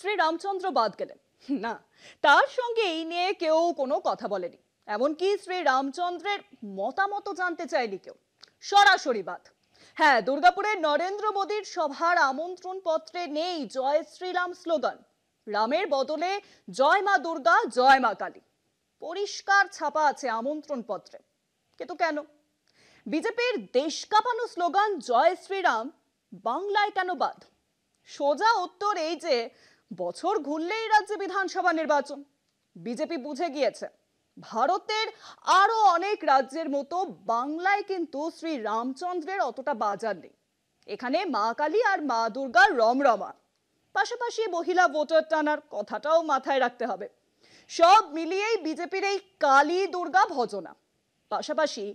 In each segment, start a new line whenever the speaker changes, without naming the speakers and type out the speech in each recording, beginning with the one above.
শ্রী রামচন্দ্র বাদ গেলেন না, তার সঙ্গে এই নিয়ে কেউ কোনো কথা বলেনি। এমনকি শ্রী রামচন্দ্রের মতামত জানতে চায়নি কেউ, সরাসরি বাদ। হ্যাঁ, দুর্গাপুরের নরেন্দ্র মোদীর সভার আমন্ত্রণ পত্রে নেই জয় শ্রীরাম স্লোগান। রামের বদলে জয় মা দুর্গা, জয় মা কালী পরিষ্কার ছাপা আছে আমন্ত্রণ পত্রে। কিন্তু কেন? বিজেপির দেশ কাঁপানো স্লোগান জয় শ্রীরাম বাংলায় কেন বাদ? সোজা উত্তর এই যে বছর ঘুরলেই রাজ্যে বিধানসভা নির্বাচন। বিজেপি বুঝে গিয়েছে ভারতের আরো অনেক রাজ্যের মতো বাংলায় কিন্তু শ্রী রামচন্দ্রের অতটা বাজার নেই। এখানে মা কালী আর মা দুর্গার রমরমা, পাশাপাশি মহিলা ভোটার টানার কথাটাও মাথায় রাখতে হবে। সব মিলিয়েই বিজেপির এই কালী দুর্গা ভজনা। পাশাপাশি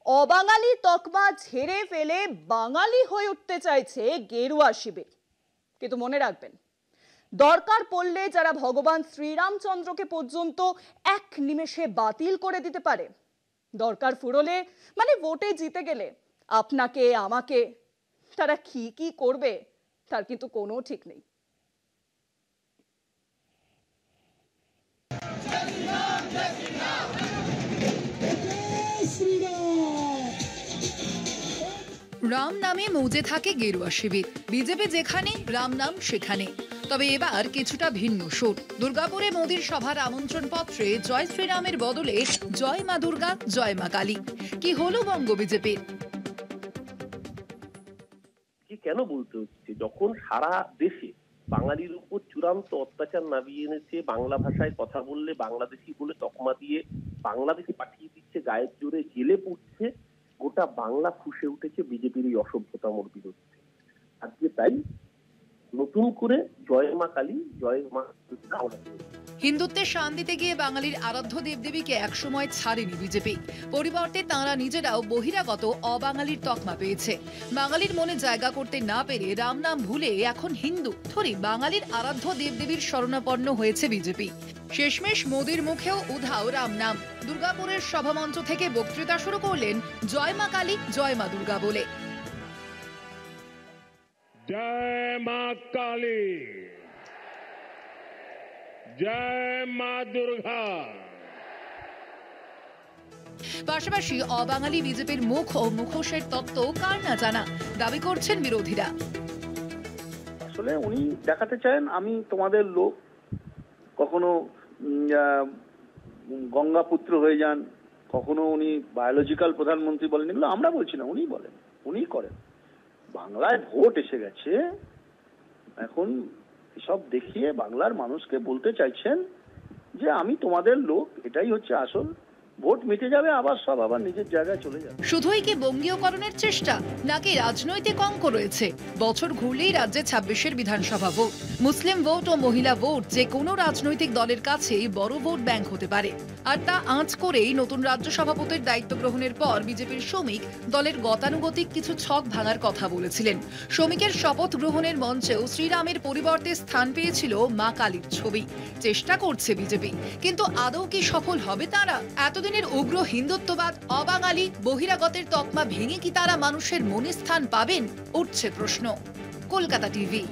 অবাঙালি তকমা ঝেড়ে ফেলে বাঙালি হয়ে উঠতে চাইছে গেরুয়া শিবির। কিন্তু মনে রাখবেন, দরকার পড়লে যারা ভগবান শ্রীরামচন্দ্রকে পর্যন্ত এক নিমেষে বাতিল করে দিতে পারে, দরকার ফুরলে মানে ভোটে জিতে গেলে আপনাকে আমাকে তারা কি কি করবে তার কিন্তু কোনো ঠিক নেই।
রাম নামে মৌজে থাকে গেরুয়া শিবির। বিজেপি যেখানে, রাম নাম সেখানে। তবে এবার কিছুটা ভিন্ন সুর। দুর্গাপুরে মোদীর সভার আমন্ত্রণ পত্রে জয় শ্রীরামের বদলে জয় মা দুর্গা, জয় মা কালী। কি হলো বঙ্গ বিজেপির?
কেন বলতে হচ্ছে, যখন সারা দেশে বাঙালির উপর চূড়ান্ত অত্যাচার নামিয়ে এনেছে, বাংলা ভাষায় কথা বললে বাংলাদেশি বলে তকমা দিয়ে বাংলাদেশে পাঠিয়ে দিচ্ছে, গায়ের জোরে জেলে পড়ছে, গোটা বাংলা ফুঁসে উঠেছে বিজেপির এই অসভ্যতামর বিরুদ্ধে। আজকে তাই নতুন করে জয় মা কালী, জয় মা দুর্গা।
হিন্দুত্বের শান দিতে গিয়ে বাঙালির আরাধ্য দেবদেবীকে একসময় ছাড়েনি বিজেপি। পরিবর্তে তাঁরা নিজেরাও বহিরাগত অবাঙালির তকমা পেয়েছে। বাঙালির মনে জায়গা করতে না পেরে রাম নাম ভুলে এখন হিন্দু ধরি বাঙালির আরাধ্য দেবদেবীর শরণাপন্ন হয়েছে বিজেপি। শেষমেশ মোদীর মুখেও উধাও রাম নাম। দুর্গাপুরের সভামঞ্চ থেকে বক্তৃতা শুরু করলেন জয় মা কালী, জয় মা দুর্গা বলে।
जय मां काली, जय मां दुर्गा।
পাশাপাশি অবাঙালি বিজেপির মুখ ও মুখোশের তত্ত্ব কার না জানা দাবি করছেন বিরোধীরা।
আসলে উনি দেখাতে চান আমি তোমাদের লোক। কখনো গঙ্গাপুত্র হয়ে যান, কখনো উনি বায়োলজিক্যাল প্রধানমন্ত্রী বলেন। এগুলো আমরা বলছি না, উনি বলেন, উনি করেন। বাংলায় ভোট এসে গেছে, এখন এসব দেখিয়ে বাংলার মানুষকে বলতে চাইছেন যে আমি তোমাদের লোক। এটাই হচ্ছে আসল। ভোট মিটে যাবে, আবার সব আবার নিজের জায়গায় চলে যাবে।
শুধুই কি বঙ্গীয়করণের চেষ্টা, নাকি রাজনৈতিক অঙ্ক রয়েছে? বছর ঘুরলেই রাজ্যে ২৬-এর বিধানসভা ভোট। মুসলিম ভোট ও মহিলা ভোট যে কোনো রাজনৈতিক দলের কাছেই বড় ভোট ব্যাংক হতে পারে। আর তা আঁচ করেই নতুন রাজ্য সভাপতির দায়িত্ব গ্রহণের পর বিজেপির শ্রমিক দলের গতানুগতিক কিছু ছক ভাঙার কথা বলেছিলেন। শ্রমিকের শপথ গ্রহণের মঞ্চেও শ্রীরামের পরিবর্তে স্থান পেয়েছিল মা কালীর ছবি। চেষ্টা করছে বিজেপি, কিন্তু আদৌ কি সফল হবে তারা? এতদিনের উগ্র হিন্দুত্ববাদ, অবাঙালি, বহিরাগতের তকমা ভেঙে কি তারা মানুষের মনে স্থান পাবেন? উঠছে প্রশ্ন। কলকাতা টিভি।